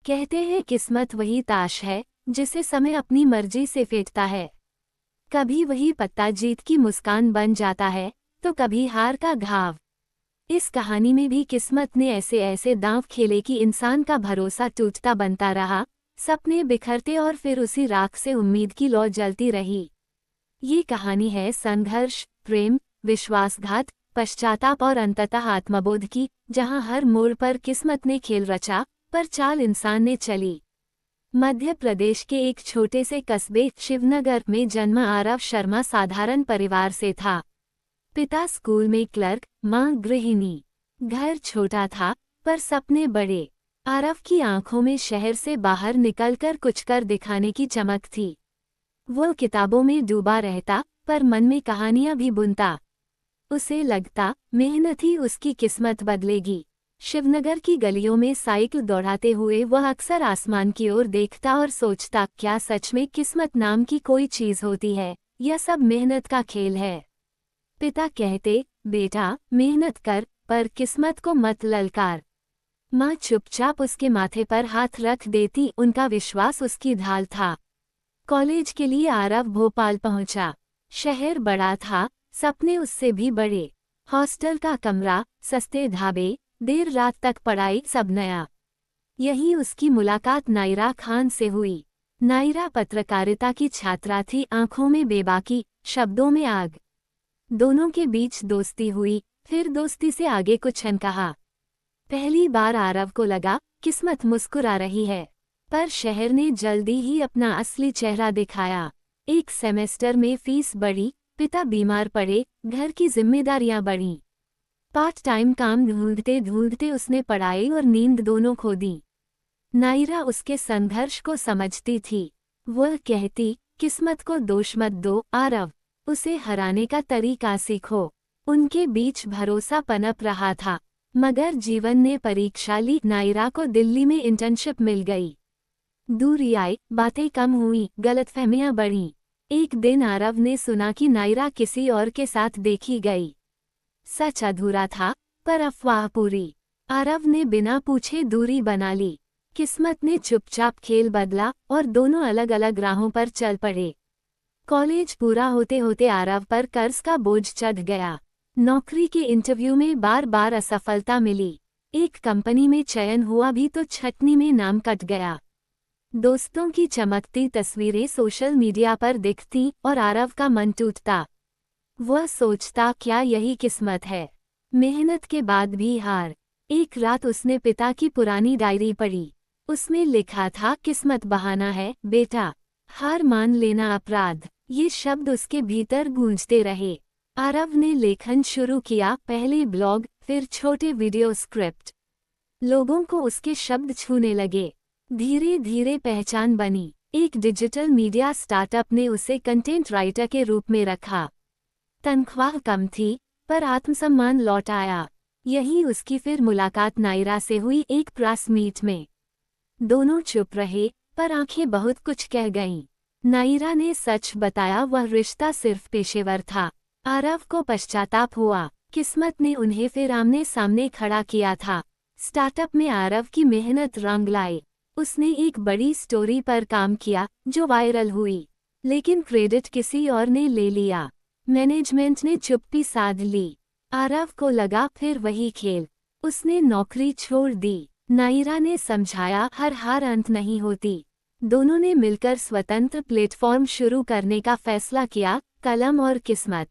कहते हैं किस्मत वही ताश है जिसे समय अपनी मर्जी से फेंकता है। कभी वही पत्ता जीत की मुस्कान बन जाता है तो कभी हार का घाव। इस कहानी में भी किस्मत ने ऐसे ऐसे दांव खेले कि इंसान का भरोसा टूटता बनता रहा, सपने बिखरते और फिर उसी राख से उम्मीद की लौ जलती रही। ये कहानी है संघर्ष, प्रेम, विश्वासघात, पश्चाताप और अंततः आत्मबोध की, जहां हर मोड़ पर किस्मत ने खेल रचा पर चाल इंसान ने चली। मध्य प्रदेश के एक छोटे से कस्बे शिवनगर में जन्मा आरव शर्मा साधारण परिवार से था। पिता स्कूल में क्लर्क, मां गृहिणी। घर छोटा था पर सपने बड़े। आरव की आंखों में शहर से बाहर निकलकर कुछ कर दिखाने की चमक थी। वो किताबों में डूबा रहता पर मन में कहानियां भी बुनता। उसे लगता मेहनत ही उसकी किस्मत बदलेगी। शिवनगर की गलियों में साइकिल दौड़ाते हुए वह अक्सर आसमान की ओर देखता और सोचता, क्या सच में किस्मत नाम की कोई चीज होती है या सब मेहनत का खेल है। पिता कहते, बेटा मेहनत कर पर किस्मत को मत ललकार। माँ चुपचाप उसके माथे पर हाथ रख देती, उनका विश्वास उसकी ढाल था। कॉलेज के लिए आरव भोपाल पहुंचा। शहर बड़ा था, सपने उससे भी बड़े। हॉस्टल का कमरा, सस्ते ढाबे, देर रात तक पढ़ाई, सब नया। यही उसकी मुलाकात नायरा खान से हुई। नायरा पत्रकारिता की छात्रा थी, आंखों में बेबाकी, शब्दों में आग। दोनों के बीच दोस्ती हुई, फिर दोस्ती से आगे कुछ अनकहा। पहली बार आरव को लगा किस्मत मुस्कुरा रही है, पर शहर ने जल्दी ही अपना असली चेहरा दिखाया। एक सेमेस्टर में फीस बढ़ी, पिता बीमार पड़े, घर की जिम्मेदारियां बढ़ीं। पार्ट टाइम काम ढूंढते ढूंढते उसने पढ़ाई और नींद दोनों खो दी। नायरा उसके संघर्ष को समझती थी। वह कहती, किस्मत को दोष मत दो आरव, उसे हराने का तरीका सीखो। उनके बीच भरोसा पनप रहा था, मगर जीवन ने परीक्षा ली। नायरा को दिल्ली में इंटर्नशिप मिल गई। दूरी आई, बातें कम हुई, गलतफहमियां बढ़ीं। एक दिन आरव ने सुना कि नायरा किसी और के साथ देखी गई। सच अधूरा था पर अफवाह पूरी। आरव ने बिना पूछे दूरी बना ली। किस्मत ने चुपचाप खेल बदला और दोनों अलग अलग राहों पर चल पड़े। कॉलेज पूरा होते होते आरव पर कर्ज का बोझ चढ़ गया। नौकरी के इंटरव्यू में बार बार असफलता मिली। एक कंपनी में चयन हुआ भी तो छटनी में नाम कट गया। दोस्तों की चमकती तस्वीरें सोशल मीडिया पर दिखती और आरव का मन टूटता। वह सोचता, क्या यही किस्मत है। मेहनत के बाद भी हार। एक रात उसने पिता की पुरानी डायरी पढ़ी। उसमें लिखा था, किस्मत बहाना है बेटा, हार मान लेना अपराध। ये शब्द उसके भीतर गूंजते रहे। आरव ने लेखन शुरू किया, पहले ब्लॉग, फिर छोटे वीडियो स्क्रिप्ट। लोगों को उसके शब्द छूने लगे। धीरे धीरे पहचान बनी। एक डिजिटल मीडिया स्टार्टअप ने उसे कंटेंट राइटर के रूप में रखा। तनख्वाह कम थी पर आत्मसम्मान लौट आया। यही उसकी फिर मुलाकात नायरा से हुई एक प्रेस मीट में। दोनों चुप रहे पर आंखें बहुत कुछ कह गईं। नायरा ने सच बताया, वह रिश्ता सिर्फ पेशेवर था। आरव को पश्चाताप हुआ, किस्मत ने उन्हें फिर आमने सामने खड़ा किया था। स्टार्टअप में आरव की मेहनत रंग लाई। उसने एक बड़ी स्टोरी पर काम किया जो वायरल हुई, लेकिन क्रेडिट किसी और ने ले लिया। मैनेजमेंट ने चुप्पी साध ली। आरव को लगा फिर वही खेल। उसने नौकरी छोड़ दी। नायरा ने समझाया, हर हार अंत नहीं होती। दोनों ने मिलकर स्वतंत्र प्लेटफॉर्म शुरू करने का फैसला किया, कलम और किस्मत।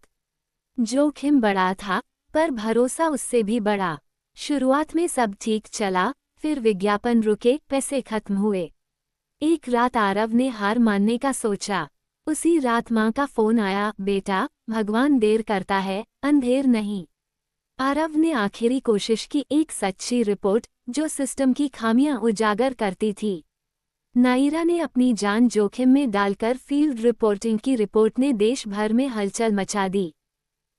जोखिम बड़ा था पर भरोसा उससे भी बड़ा। शुरुआत में सब ठीक चला, फिर विज्ञापन रुके, पैसे खत्म हुए। एक रात आरव ने हार मानने का सोचा। उसी रात माँ का फोन आया, बेटा भगवान देर करता है, अंधेर नहीं। आरव ने आखिरी कोशिश की, एक सच्ची रिपोर्ट जो सिस्टम की खामियां उजागर करती थी। नायरा ने अपनी जान जोखिम में डालकर फील्ड रिपोर्टिंग की। रिपोर्ट ने देश भर में हलचल मचा दी।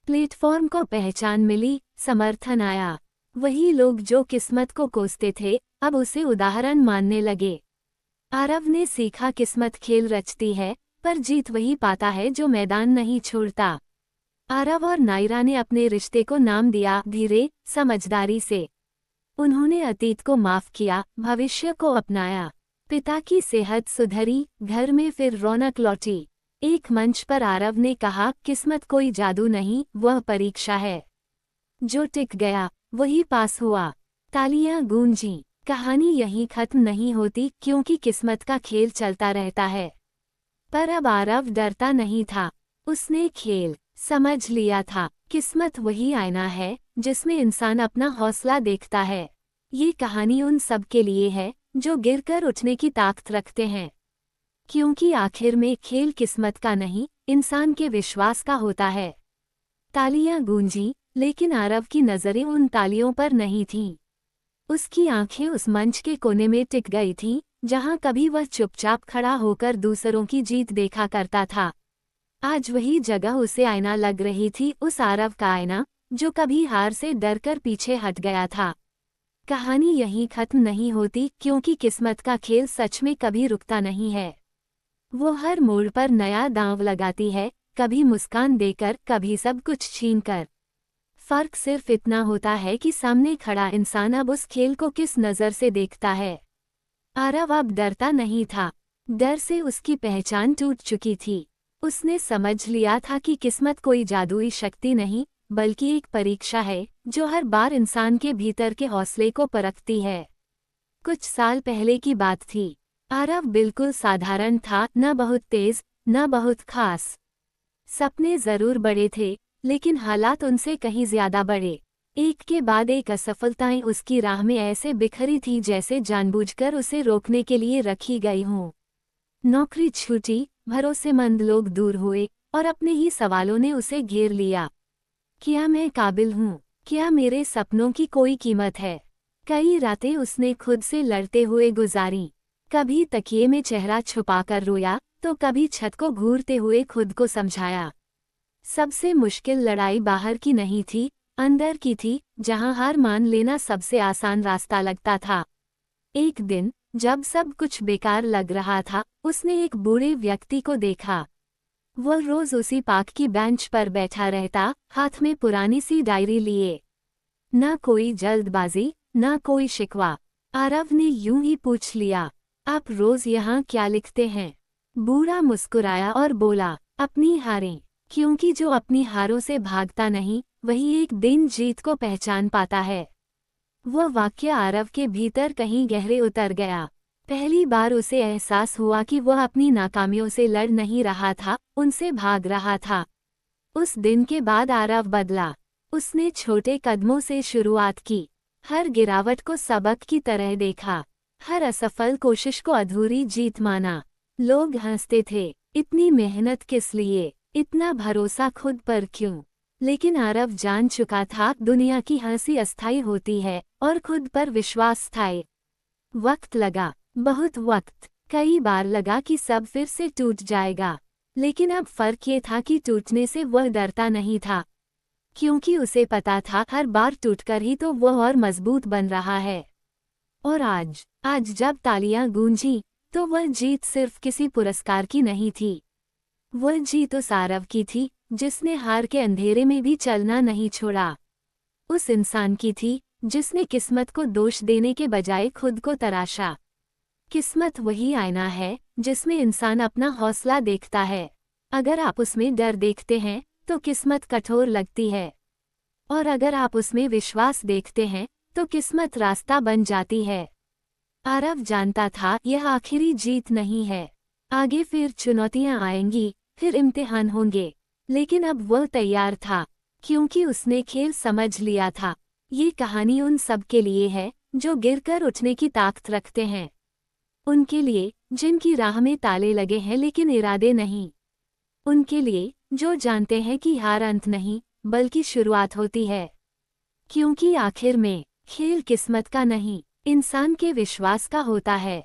प्लेटफॉर्म को पहचान मिली, समर्थन आया। वही लोग जो किस्मत को कोसते थे अब उसे उदाहरण मानने लगे। आरव ने सीखा, किस्मत खेल रचती है पर जीत वही पाता है जो मैदान नहीं छोड़ता। आरव और नायरा ने अपने रिश्ते को नाम दिया, धीरे, समझदारी से। उन्होंने अतीत को माफ किया, भविष्य को अपनाया। पिता की सेहत सुधरी, घर में फिर रौनक लौटी। एक मंच पर आरव ने कहा, किस्मत कोई जादू नहीं, वह परीक्षा है। जो टिक गया वही पास हुआ। तालियां गूंजीं। कहानी यहीं खत्म नहीं होती, क्योंकि किस्मत का खेल चलता रहता है। पर अब आरव डरता नहीं था। उसने खेल समझ लिया था। किस्मत वही आईना है जिसमें इंसान अपना हौसला देखता है। ये कहानी उन सब के लिए है जो गिरकर उठने की ताकत रखते हैं, क्योंकि आखिर में खेल किस्मत का नहीं, इंसान के विश्वास का होता है। तालियां गूंजी, लेकिन आरव की नजरें उन तालियों पर नहीं थीं। उसकी आंखें उस मंच के कोने में टिक गई थीं, जहां कभी वह चुपचाप खड़ा होकर दूसरों की जीत देखा करता था। आज वही जगह उसे आईना लग रही थी, उस आरव का आईना जो कभी हार से डरकर पीछे हट गया था। कहानी यहीं खत्म नहीं होती, क्योंकि किस्मत का खेल सच में कभी रुकता नहीं है। वो हर मोड़ पर नया दांव लगाती है, कभी मुस्कान देकर, कभी सब कुछ छीनकर। फर्क सिर्फ इतना होता है कि सामने खड़ा इंसान अब उस खेल को किस नज़र से देखता है। आरव अब डरता नहीं था। डर से उसकी पहचान टूट चुकी थी। उसने समझ लिया था कि किस्मत कोई जादुई शक्ति नहीं, बल्कि एक परीक्षा है जो हर बार इंसान के भीतर के हौसले को परखती है। कुछ साल पहले की बात थी। आरव बिल्कुल साधारण था, न बहुत तेज, न बहुत खास। सपने जरूर बड़े थे, लेकिन हालात उनसे कहीं ज्यादा बड़े। एक के बाद एक असफलताएं उसकी राह में ऐसे बिखरी थी जैसे जानबूझकर उसे रोकने के लिए रखी गई हों। नौकरी छूटी, भरोसेमंद लोग दूर हुए, और अपने ही सवालों ने उसे घेर लिया। क्या मैं काबिल हूँ? क्या मेरे सपनों की कोई कीमत है? कई रातें उसने खुद से लड़ते हुए गुजारी। कभी तकिए में चेहरा छुपाकर रोया, तो कभी छत को घूरते हुए खुद को समझाया। सबसे मुश्किल लड़ाई बाहर की नहीं थी, अंदर की थी, जहां हार मान लेना सबसे आसान रास्ता लगता था। एक दिन, जब सब कुछ बेकार लग रहा था, उसने एक बूढ़े व्यक्ति को देखा। वह रोज उसी पार्क की बेंच पर बैठा रहता, हाथ में पुरानी सी डायरी लिए। न कोई जल्दबाजी, न कोई शिकवा। आरव ने यूं ही पूछ लिया, आप रोज यहाँ क्या लिखते हैं? बूढ़ा मुस्कुराया और बोला, अपनी हारें। क्योंकि जो अपनी हारों से भागता नहीं, वही एक दिन जीत को पहचान पाता है। वह वाक्य आरव के भीतर कहीं गहरे उतर गया। पहली बार उसे एहसास हुआ कि वह अपनी नाकामियों से लड़ नहीं रहा था, उनसे भाग रहा था। उस दिन के बाद आरव बदला। उसने छोटे कदमों से शुरुआत की। हर गिरावट को सबक की तरह देखा। हर असफल कोशिश को अधूरी जीत माना। लोग हंसते थे, इतनी मेहनत किस लिए, इतना भरोसा खुद पर क्यों? लेकिन आरव जान चुका था, दुनिया की हंसी अस्थायी होती है और खुद पर विश्वास स्थायी। वक्त लगा, बहुत वक्त। कई बार लगा कि सब फिर से टूट जाएगा, लेकिन अब फर्क ये था कि टूटने से वह डरता नहीं था, क्योंकि उसे पता था हर बार टूटकर ही तो वह और मजबूत बन रहा है। और आज जब तालियां गूंजी, तो वह जीत सिर्फ किसी पुरस्कार की नहीं थी। वह जीत उस आरव की थी जिसने हार के अंधेरे में भी चलना नहीं छोड़ा। उस इंसान की थी जिसने किस्मत को दोष देने के बजाय खुद को तराशा। किस्मत वही आईना है जिसमें इंसान अपना हौसला देखता है। अगर आप उसमें डर देखते हैं तो किस्मत कठोर लगती है, और अगर आप उसमें विश्वास देखते हैं तो किस्मत रास्ता बन जाती है। आरव जानता था यह आखिरी जीत नहीं है। आगे फिर चुनौतियां आएंगी, फिर इम्तिहान होंगे, लेकिन अब वह तैयार था, क्योंकि उसने खेल समझ लिया था। ये कहानी उन सब के लिए है जो गिरकर उठने की ताकत रखते हैं। उनके लिए जिनकी राह में ताले लगे हैं लेकिन इरादे नहीं। उनके लिए जो जानते हैं कि हार अंत नहीं, बल्कि शुरुआत होती है। क्योंकि आखिर में खेल किस्मत का नहीं, इंसान के विश्वास का होता है।